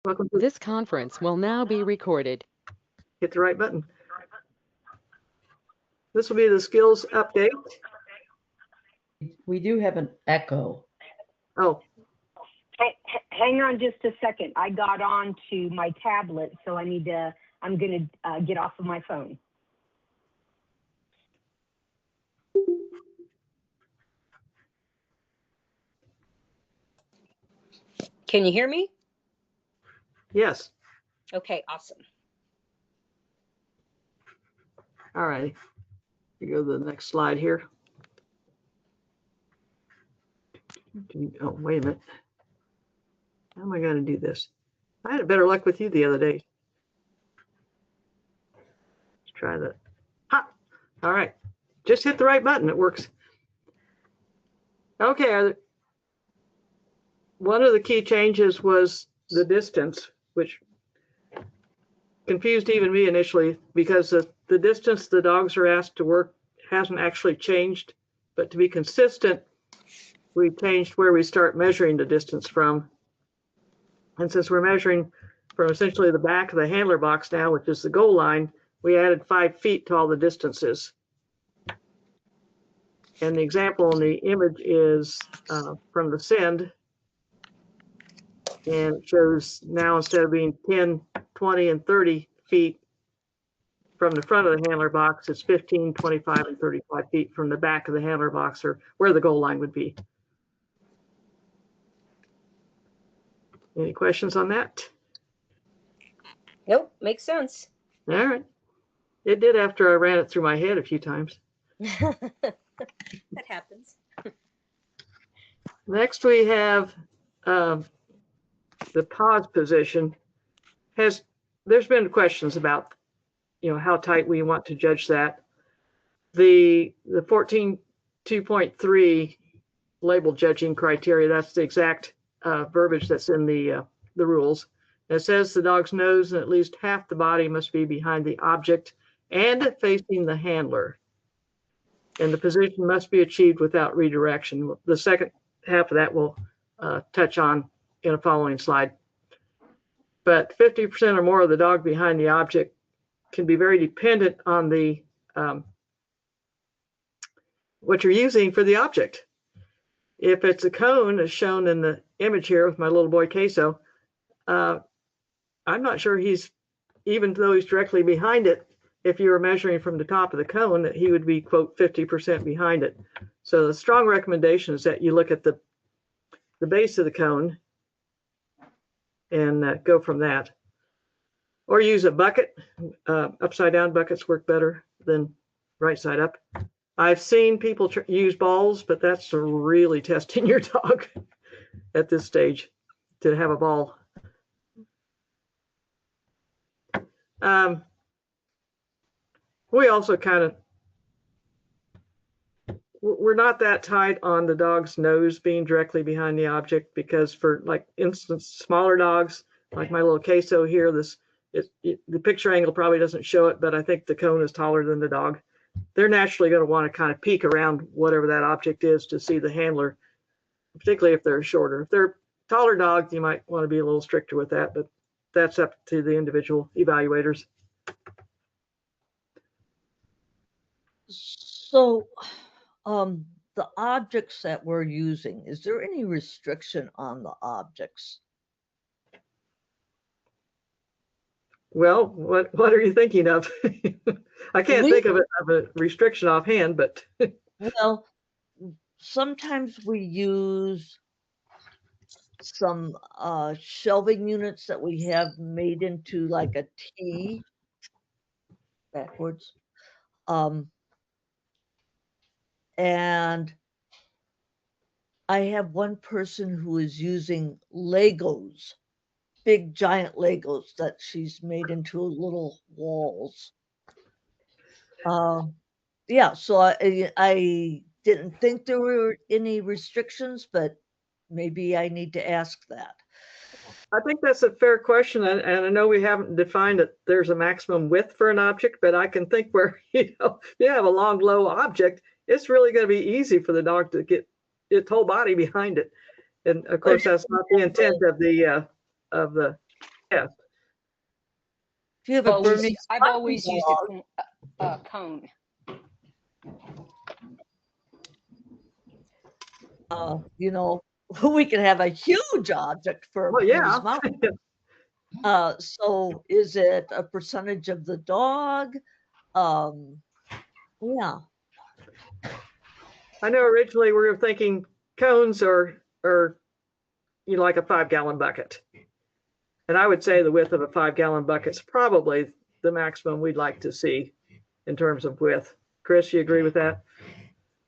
Welcome to This conference will now be recorded. hit the right button. This will be the skills update. We do have an echo. Oh, Hang on just a second. I got on to my tablet, so I'm going to get off of my phone. Can you hear me? yes. Okay, awesome. All right. You go to the next slide here. Oh, wait a minute. How am I going to do this? I had better luck with you the other day. Let's try that. Ha! All right. Just hit the right button. It works. Okay. One of the key changes was the distance, which confused even me initially because the distance the dogs are asked to work hasn't actually changed, but to be consistent, we changed where we start measuring the distance from. And since we're measuring from essentially the back of the handler box now, which is the goal line, we added 5 feet to all the distances. And the example in the image is from the send. And it shows now instead of being 10, 20, and 30 feet from the front of the handler box, it's 15, 25, and 35 feet from the back of the handler box, or where the goal line would be. Any questions on that? Nope, makes sense. All right. It did after I ran it through my head a few times. That happens. Next, we have the pause position. There's been questions about, how tight we want to judge that. The 14.2.3 label judging criteria, that's the exact verbiage that's in the rules. It says the dog's nose and at least half the body must be behind the object and facing the handler. And the position must be achieved without redirection. The second half of that we'll touch on in a following slide. But 50% or more of the dog behind the object can be very dependent on the what you're using for the object. If it's a cone, as shown in the image here with my little boy Queso, I'm not sure even though he's directly behind it, if you were measuring from the top of the cone, that he would be, quote, 50% behind it. So the strong recommendation is that you look at the base of the cone and go from that. Or use a bucket. Upside down buckets work better than right side up. I've seen people use balls, but that's really testing your dog at this stage to have a ball. We also we're not that tight on the dog's nose being directly behind the object, because for, like, instance, smaller dogs, like my little Queso here, the picture angle probably doesn't show it, but I think the cone is taller than the dog. They're naturally going to want to kind of peek around whatever that object is to see the handler, particularly if they're shorter. If they're taller dogs, you might want to be a little stricter with that, but that's up to the individual evaluators. So, the objects that we're using, is there any restriction on the objects? Well, what are you thinking of? I can't think of a restriction offhand, but well, sometimes we use some shelving units that we have made into like a T backwards. And I have one person who is using Legos, big giant Legos that she's made into little walls. Yeah, so I didn't think there were any restrictions, but maybe I need to ask that. I think that's a fair question, and I know we haven't defined it. There's a maximum width for an object, but I can think where, you have a long, low object, it's really going to be easy for the dog to get its whole body behind it. And of course, that's not the intent of the Yes. If you have a burning I've always used dog, a cone. you know, we can have a huge object for a Well, baby's yeah. mouth. So is it a percentage of the dog? Yeah. I know originally we were thinking cones are like a 5-gallon bucket. And I would say the width of a 5-gallon bucket is probably the maximum we'd like to see in terms of width. Chris, you agree with that?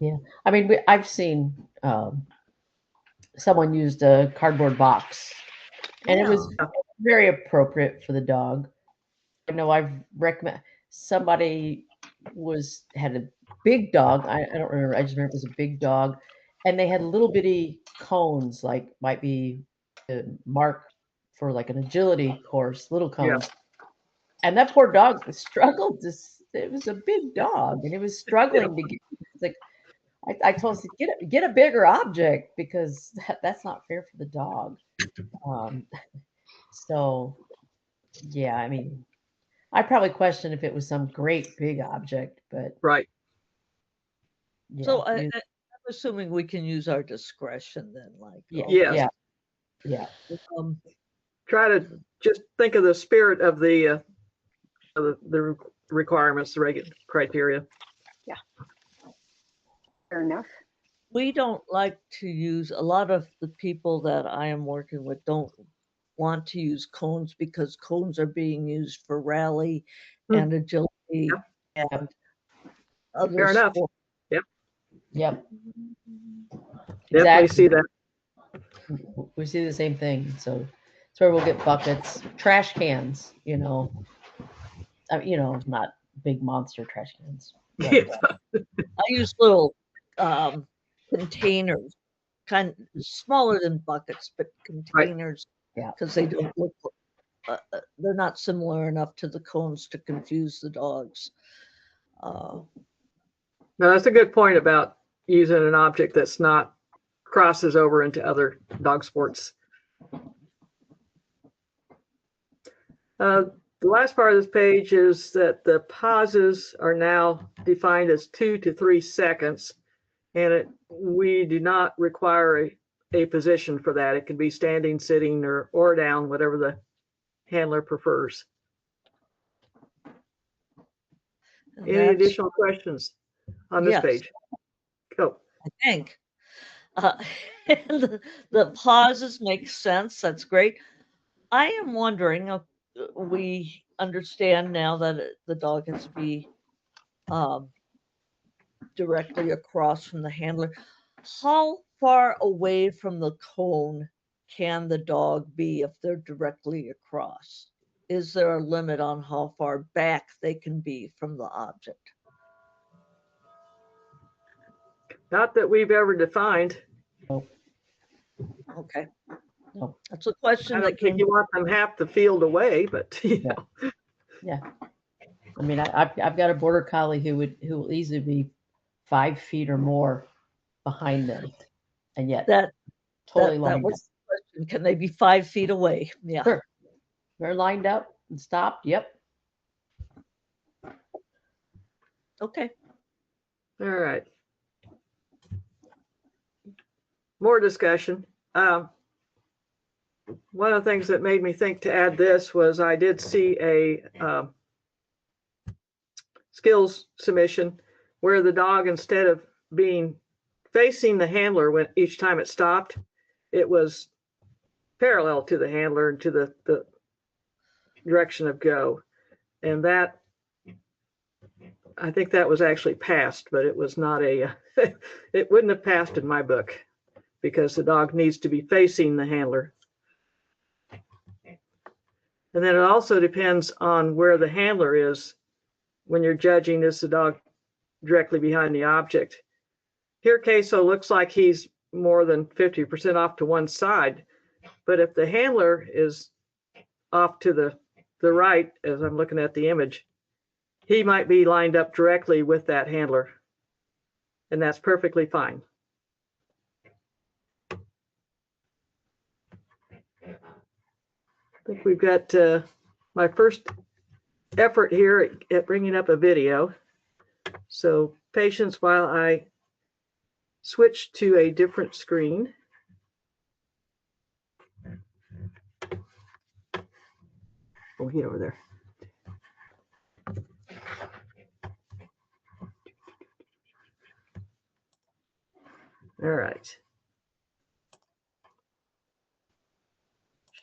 Yeah, I mean, I've seen someone used a cardboard box, and it was very appropriate for the dog. I know I've recommend somebody had a big dog. I don't remember. I just remember it was a big dog, and they had little bitty cones, like might be a mark for like an agility course, little cones. And that poor dog struggled to. It was a big dog, and it was struggling to get. It's like I told him, get a bigger object because that's not fair for the dog. So yeah, I mean, I probably question if it was some great big object, but Right. yeah, So I'm assuming we can use our discretion then, like, Yes. yeah. Try to just think of the spirit of the requirements, the regular criteria. Yeah. Fair enough. We don't like to use, a lot of the people that I am working with don't want to use cones because cones are being used for rally and agility and other Fair enough. sports. Yep. Definitely see that. We see the same thing. So that's where we'll get buckets, trash cans, not big monster trash cans. But, I use little containers, kind of smaller than buckets, but containers, because they don't look, they're not similar enough to the cones to confuse the dogs. No, that's a good point about using an object that's not crosses over into other dog sports. The last part of this page is that the pauses are now defined as 2 to 3 seconds, and we do not require a position for that. It can be standing, sitting, or down, whatever the handler prefers. Any additional questions on this page? Go. I think. The pauses make sense. That's great. I am wondering, we understand now that the dog has to be directly across from the handler. How far away from the cone can the dog be if they're directly across? Is there a limit on how far back they can be from the object? Not that we've ever defined. Okay. No. That's a question I that don't think you want them half the field away, but Yeah. I mean, I've got a border collie who will easily be 5 feet or more behind them, and yet totally lined was the question. Can they be 5 feet away? Yeah. Sure. They're lined up and stopped. Yep. Okay. All right. More discussion. One of the things that made me think to add this was I did see a skills submission where the dog, instead of being facing the handler when each time it stopped, it was parallel to the handler and to the direction of go. And that, I think that was actually passed, but it was not it wouldn't have passed in my book because the dog needs to be facing the handler. And then it also depends on where the handler is when you're judging, is the dog directly behind the object. Here, Queso looks like he's more than 50% off to one side, but if the handler is off to the right, as I'm looking at the image, he might be lined up directly with that handler, and that's perfectly fine. think we've got my first effort here at bringing up a video. So patience while I switch to a different screen. Oh, get over there. All right.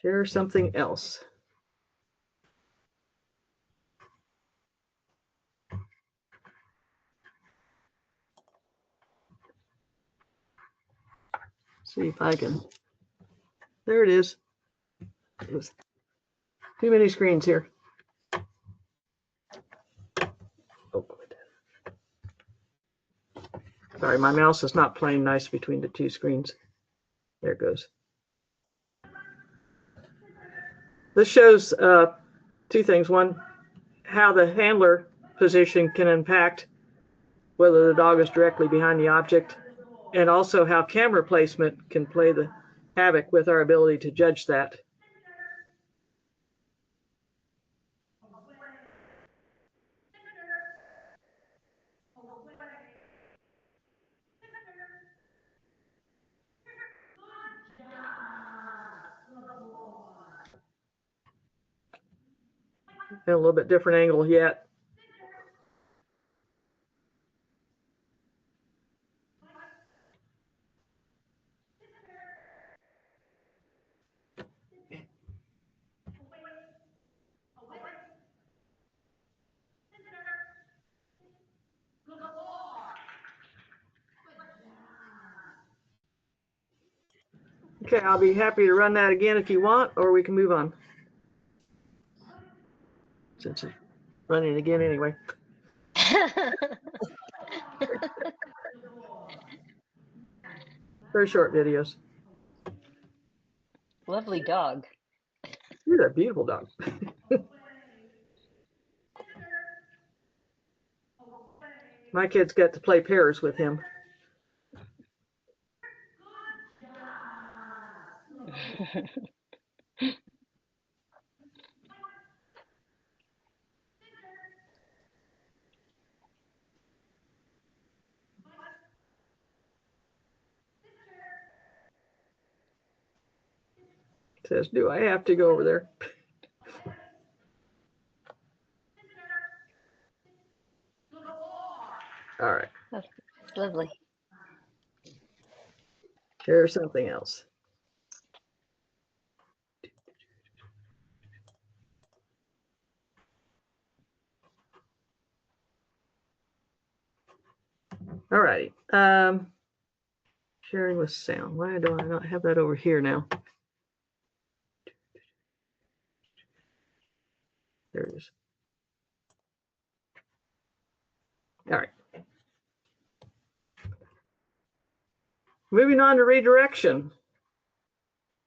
Share something else. See if I can. There it is. It was too many screens here. Oh, sorry, my mouse is not playing nice between the two screens. There it goes. This shows two things. One, how the handler position can impact whether the dog is directly behind the object, and also how camera placement can play the havoc with our ability to judge that. And a little bit different angle yet. Okay, I'll be happy to run that again if you want, or we can move on. Since it's running again anyway. Very short videos. Lovely dog. You're a beautiful dog. My kids get to play pairs with him. Says, do I have to go over there? All right. That's lovely. Here's something else. All right. Sharing with sound. Why do I not have that over here now? There it is. All right. Moving on to redirection.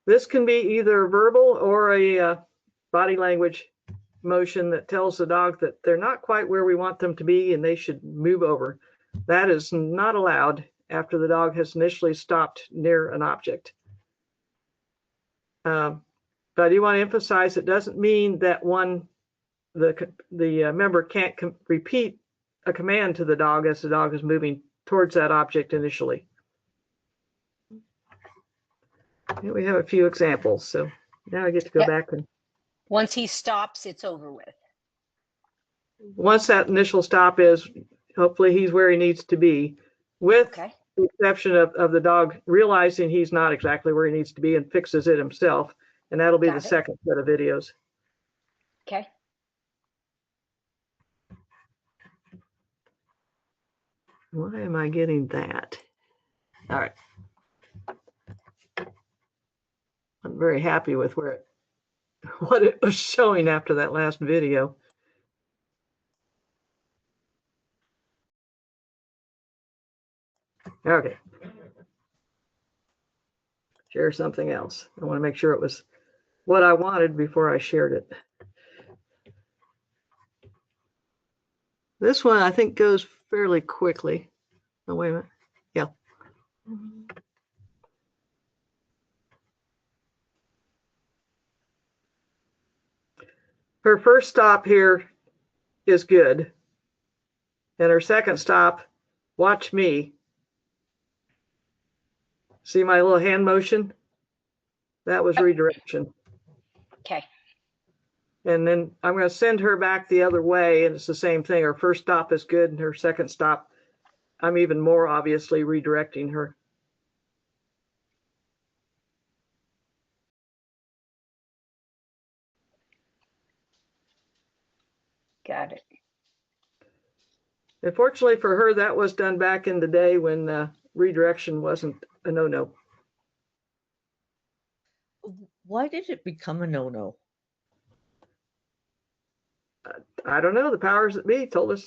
This can be either verbal or a body language motion that tells the dog that they're not quite where we want them to be and they should move over. That is not allowed after the dog has initially stopped near an object. But I do want to emphasize it doesn't mean that the member can't repeat a command to the dog as the dog is moving towards that object initially. And we have a few examples, so now I get to go back and Once he stops, it's over with. once that initial stop is, hopefully he's where he needs to be, with Okay. the exception of the dog realizing he's not exactly where he needs to be and fixes it himself. And that'll be Got the it. second set of videos. Okay. Why am I getting that? All right. I'm very happy with what it was showing after that last video. Okay. Share something else. I want to make sure it was what I wanted before I shared it. This one I think goes fairly quickly. Oh, wait a minute. Yeah. her first stop here is good. And her second stop, watch me. See my little hand motion? That was redirection. Okay. And then I'm going to send her back the other way, and it's the same thing. Her first stop is good, and her second stop, I'm even more obviously redirecting her. Got it. Unfortunately for her, that was done back in the day when redirection wasn't a no-no. Why did it become a no-no? I don't know. The powers that be told us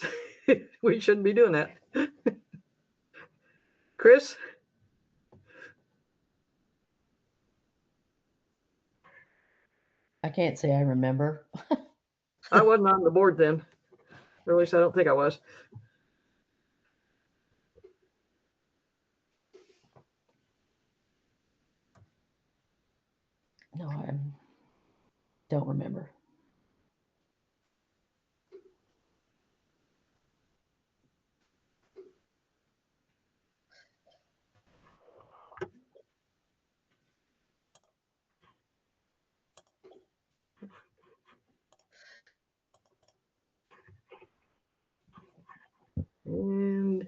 we shouldn't be doing that. Chris? I can't say I remember. I wasn't on the board then. Or at least I don't think I was. No, I don't remember. And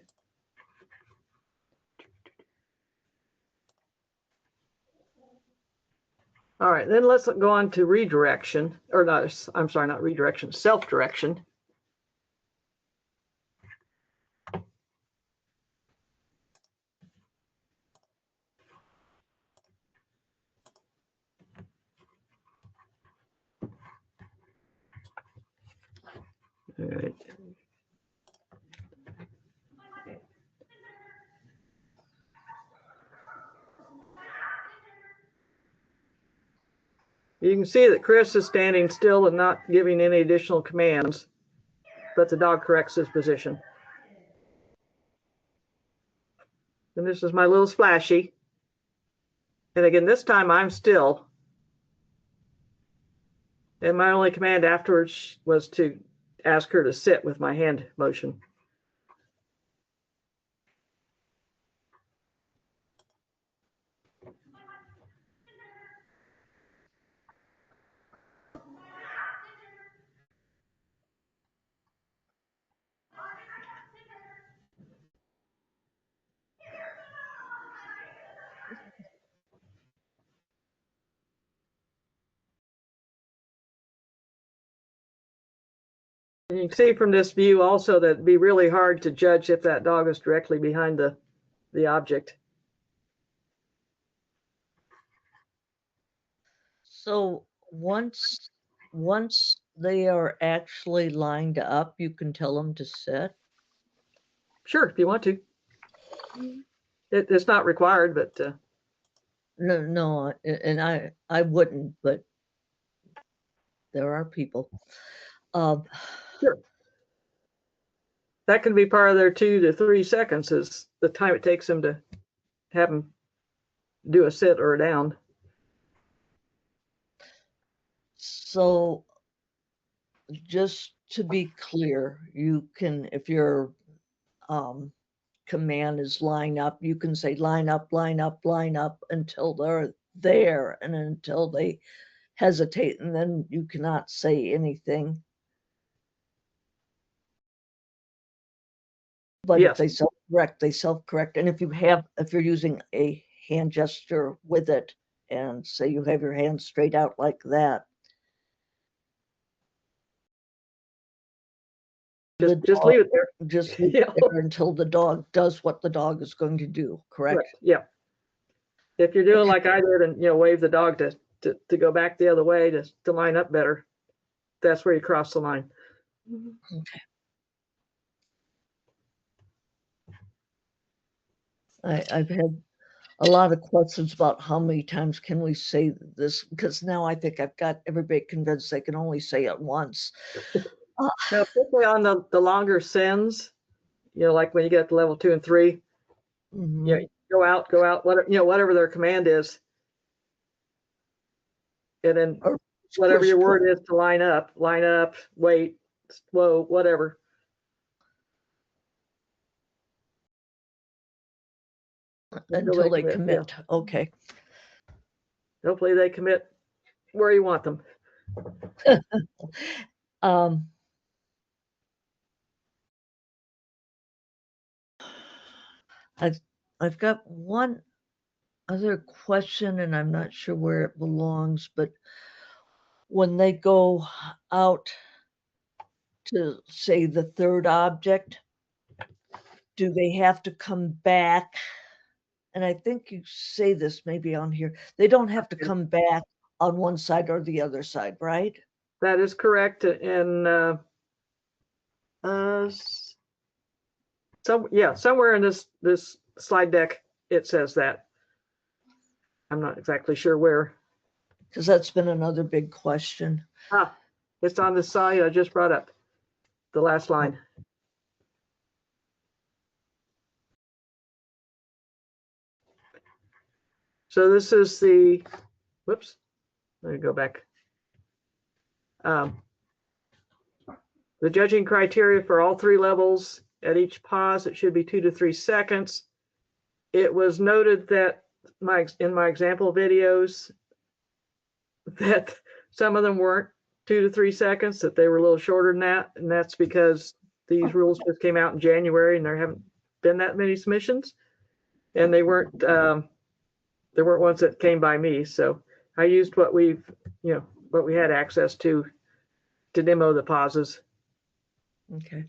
all right, then let's go on to redirection, or not, I'm sorry, not redirection, self-direction. All right. You can see that Chris is standing still and not giving any additional commands, but the dog corrects his position. And this is my little splashy. And again, this time I'm still. And my only command afterwards was to ask her to sit with my hand motion. And you can see from this view also that it'd be really hard to judge if that dog is directly behind the object. So once they are actually lined up, you can tell them to sit. Sure, if you want to. It's not required, but No, and I wouldn't, but there are people. sure. That can be part of their 2 to 3 seconds is the time it takes them to have them do a sit or a down. So just to be clear, you can, if your command is line up, you can say line up, line up, line up until they're there and until they hesitate, and then you cannot say anything. But Yes. if they self-correct, they self-correct. And if you're using a hand gesture with it, and say you have your hand straight out like that, Just leave it there. just leave it there until the dog does what the dog is going to do, correct? Yeah. If you're doing like I did and wave the dog to go back the other way to line up better, that's where you cross the line. Okay. I've had a lot of questions about how many times can we say this, because now I think I've got everybody convinced they can only say it once. Now, particularly on the longer sends, like when you get to level 2 and 3, go out, whatever their command is, and then whatever your push, word is to line up, wait, whoa, whatever. until they commit. Yeah. Okay. Hopefully they commit where you want them. I've got one other question, and I'm not sure where it belongs, but when they go out to, say, the third object, do they have to come back? And I think you say this maybe on here. They don't have to come back on one side or the other side, right? That is correct. And somewhere in this slide deck, it says that. I'm not exactly sure where. Because that's been another big question. It's on the side I just brought up, the last line. So this is the, whoops, let me go back. The judging criteria for all 3 levels. At each pause, it should be 2 to 3 seconds. It was noted that in my example videos that some of them weren't 2 to 3 seconds, that they were a little shorter than that. And that's because these rules just came out in January and there haven't been that many submissions. And they weren't, there weren't ones that came by me. So I used what we had access to demo the pauses. Okay.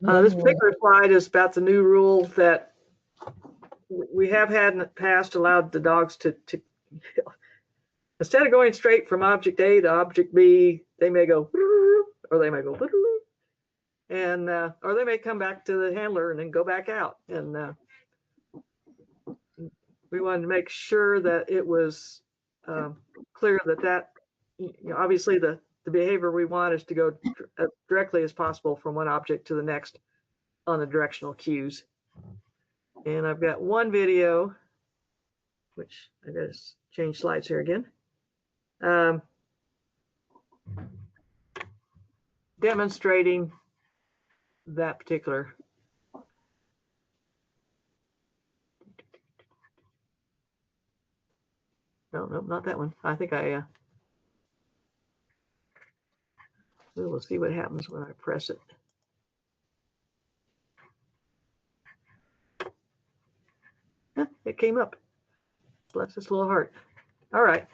This particular slide is about the new rule that we have had in the past, allowed the dogs to instead of going straight from object A to object B, they may go, or they may go, and or they may come back to the handler and then go back out. And we wanted to make sure that it was clear that obviously the behavior we want is to go as directly as possible from one object to the next on the directional cues. And I've got one video, which I gotta change slides here again, demonstrating that particular. No, not that one. I think we'll see what happens when I press it. It came up. Bless its little heart. All right.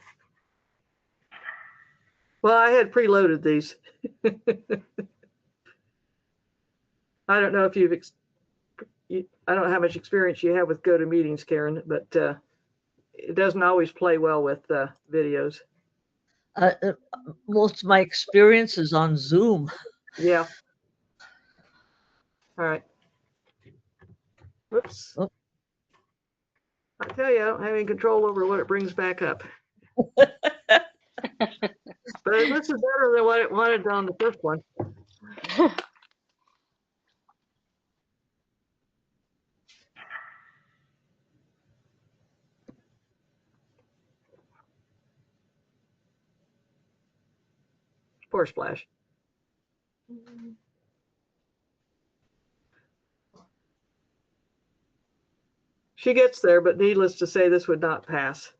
Well, I had preloaded these. I don't know if I don't know how much experience you have with GoToMeetings, Karen, but it doesn't always play well with videos. Most of my experience is on Zoom. Yeah. All right. Whoops. Oh. I tell you, I don't have any control over what it brings back up. But this is better than what it wanted on the first one. Poor Splash. She gets there, but needless to say, this would not pass.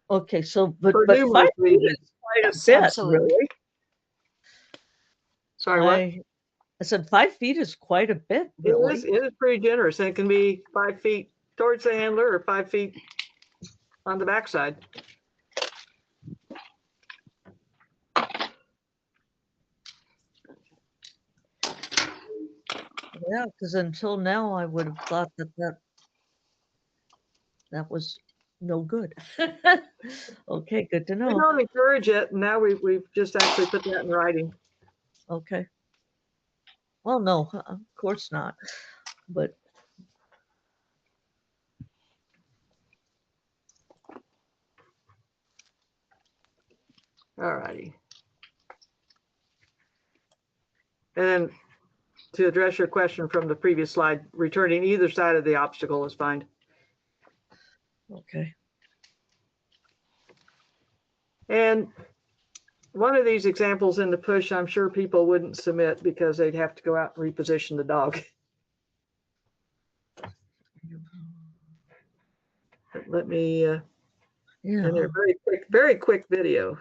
Okay, so but For 5 numerous feet is reasons. quite a Yes, bit, absolutely. really. Sorry, what? I said 5 feet is quite a bit, really. It is pretty generous, and it can be 5 feet towards the handler or 5 feet on the backside. Yeah, because until now I would have thought that was no good. Okay, good to We know. don't encourage it. Now we've just actually put that in writing. Okay. Well, no, of course not. But All righty. And then to address your question from the previous slide, returning either side of the obstacle is fine. okay. And one of these examples in the push, I'm sure people wouldn't submit because they'd have to go out and reposition the dog. But let me, Yeah. and they're very quick video.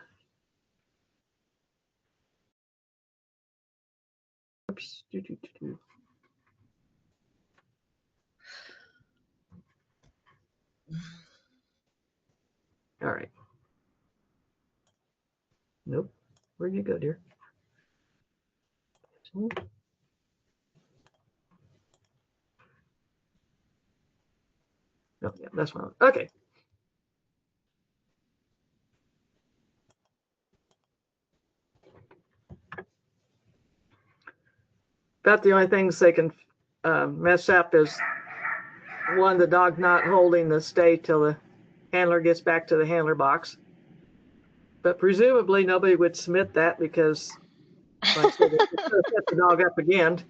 Oops. All right. Nope. Where'd you go, dear? Oh, yeah, that's one. Okay. About the only things they can mess up is one, the dog not holding the stay till the handler gets back to the handler box. But presumably nobody would submit that because, like I said, it's going to set the dog up again,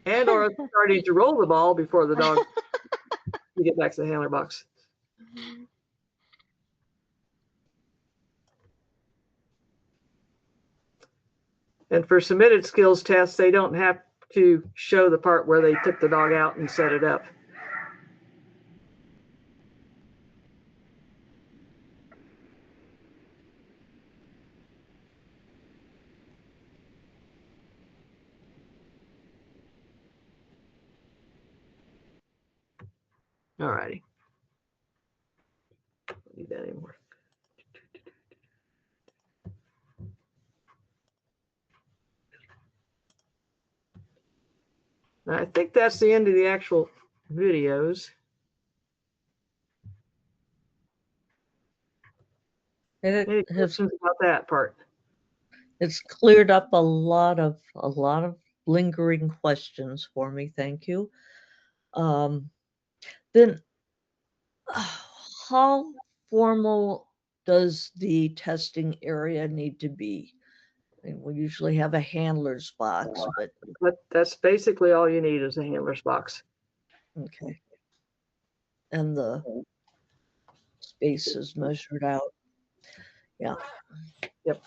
and or starting to roll the ball before the dog you get back to the handler box. And for submitted skills tests, they don't have to show the part where they took the dog out and set it up. All righty. Don't need that anymore. Now, I think that's the end of the actual videos. Any questions about that part? It's cleared up a lot of lingering questions for me. Thank you. Then how formal does the testing area need to be? I mean, we usually have a handler's box, But that's basically all you need is a handler's box. okay. And the space is measured out. Yeah. Yep.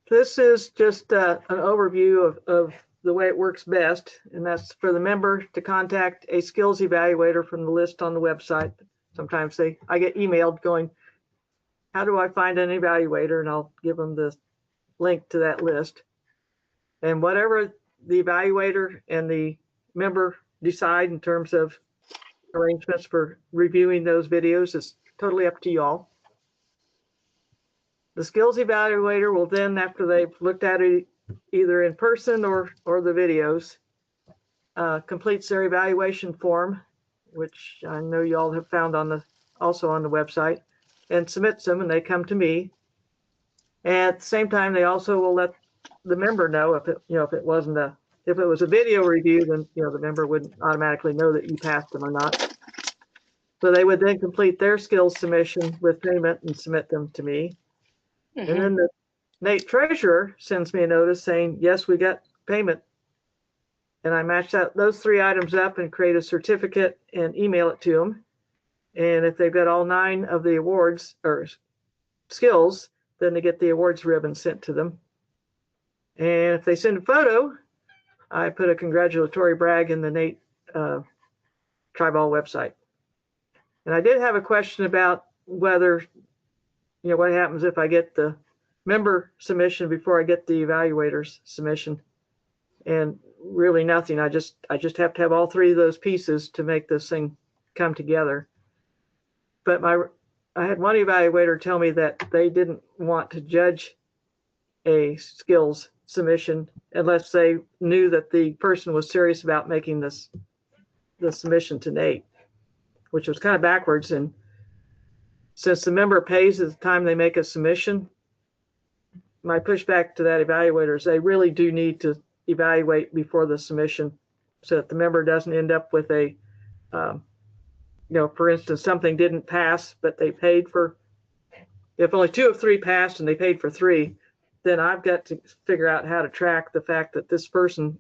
This is just an overview of the way it works best, and that's for the member to contact a skills evaluator from the list on the website. Sometimes I get emailed going, how do I find an evaluator? And I'll give them the link to that list. And whatever the evaluator and the member decide in terms of arrangements for reviewing those videos is totally up to y'all. The skills evaluator will then, after they've looked at it either in person or the videos, completes their evaluation form, which I know you all have found also on the website, and submits them, and they come to me. And at the same time, they also will let the member know if it was a video review, then the member wouldn't automatically know that you passed them or not. So they would then complete their skills submission with payment and submit them to me. Mm-hmm. And then the Nate treasurer sends me a notice saying, yes, we got payment. And I match those 3 items up and create a certificate and email it to them. And if they've got all 9 of the awards or skills, then they get the awards ribbon sent to them. And if they send a photo, I put a congratulatory brag in the Nate Treibball website. And I did have a question about whether, what happens if I get the member submission before I get the evaluator's submission. And really nothing. I just have to have all 3 of those pieces to make this thing come together. But I had one evaluator tell me that they didn't want to judge a skills submission unless they knew that the person was serious about making the submission to Nate, which was kind of backwards. And since the member pays at the time they make a submission, my pushback to that evaluator is they really do need to evaluate before the submission so that the member doesn't end up with a, for instance, something didn't pass, but they paid for, if only 2 of 3 passed and they paid for 3, then I've got to figure out how to track the fact that this person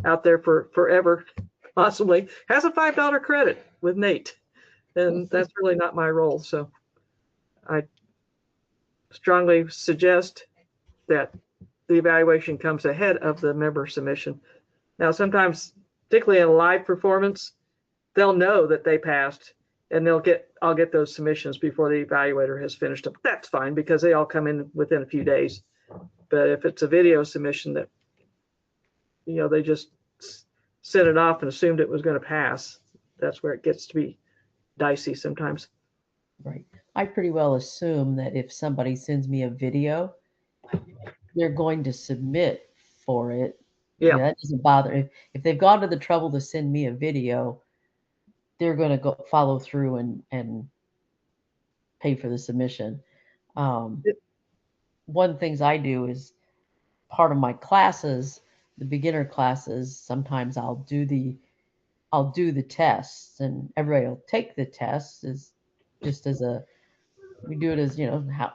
out there for forever possibly has a $5 credit with Nate. and that's really not my role. So I strongly suggest that the evaluation comes ahead of the member submission. Now, sometimes, particularly in a live performance, they'll know that they passed, and I'll get those submissions before the evaluator has finished them. That's fine because they all come in within a few days. But if it's a video submission that, they just sent it off and assumed it was going to pass, that's where it gets to be dicey sometimes. Right. I pretty well assume that if somebody sends me a video, they're going to submit for it. Yeah. That doesn't bother. If they've gone to the trouble to send me a video, they're going to go follow through and pay for the submission. One of the things I do is part of my classes, the beginner classes, sometimes I'll do the tests, and everybody will take the tests we do it as,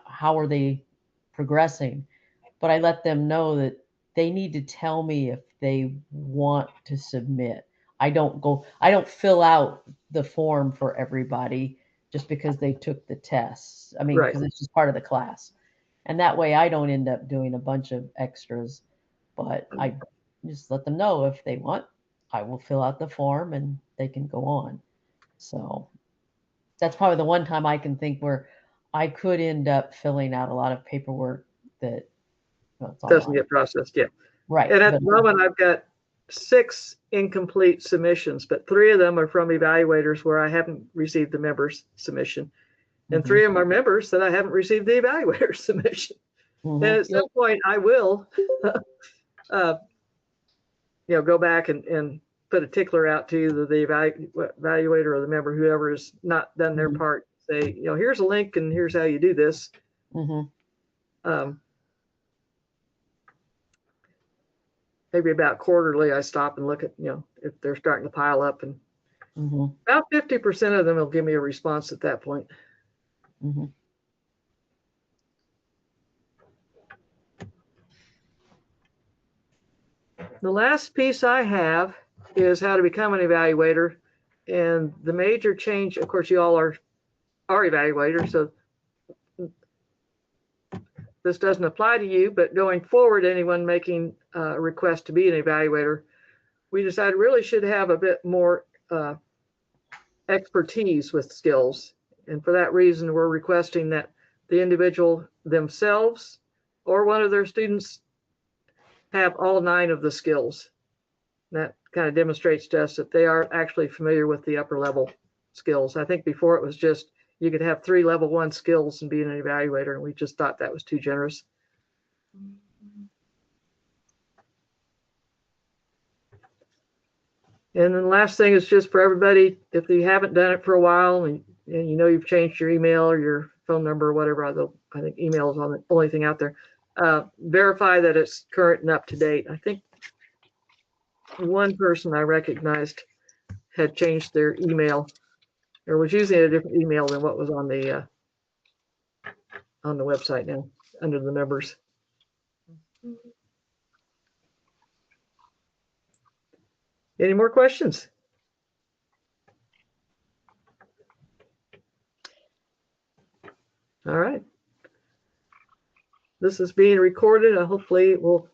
how are they progressing? But I let them know that they need to tell me if they want to submit. I don't fill out the form for everybody just because they took the tests. I mean, Right. because it's just part of the class. And that way I don't end up doing a bunch of extras, but I just let them know if they want, I will fill out the form and they can go on. So that's probably the one time I can think where I could end up filling out a lot of paperwork that it's all Doesn't on. get processed yet. Right. And at the moment, I've got 6 incomplete submissions, but 3 of them are from evaluators where I haven't received the member's submission. And 3 of them are members that I haven't received the evaluator's submission. And at some point, I will, go back and put a tickler out to either the evaluator or the member, whoever has not done their part. Say, here's a link and here's how you do this. Maybe about quarterly, I stop and look at, if they're starting to pile up, and about 50% of them will give me a response at that point. The last piece I have is how to become an evaluator. And the major change, of course, you all are evaluators, so this doesn't apply to you, but going forward, anyone making a request to be an evaluator, we decided really should have a bit more expertise with skills. And for that reason, we're requesting that the individual themselves or one of their students have all 9 of the skills. That kind of demonstrates to us that they are actually familiar with the upper level skills. I think before it was just you could have 3 level 1 skills and be an evaluator, and we just thought that was too generous. And then the last thing is just for everybody, if you haven't done it for a while and you've changed your email or your phone number or whatever, although I think email is on the only thing out there, verify that it's current and up to date. I think one person I recognized had changed their email or was using a different email than what was on the website now under the members. Any more questions? All right. This is being recorded. Hopefully it will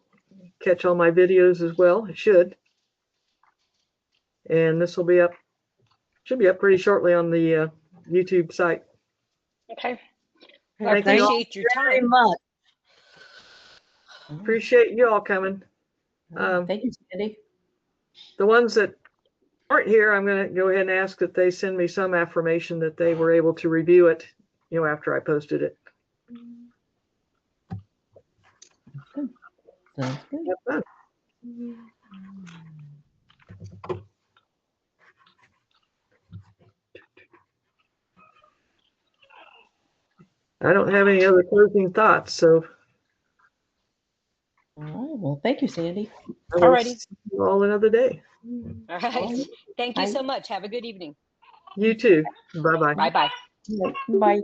catch all my videos as well. It should. And this will be up, should be up pretty shortly on the YouTube site. Okay. I Thank you all appreciate your Very time. much. Appreciate you all coming. Thank you, Sandy. The ones that aren't here, I'm going to go ahead and ask that they send me some affirmation that they were able to review it, after I posted it. Sounds good. Have fun. I don't have any other closing thoughts, so All right. Well, thank you, Sandy. I will Alrighty. see you all another day. All right. Thank you Bye. so much. Have a good evening. You too. Bye-bye. Bye-bye. Bye.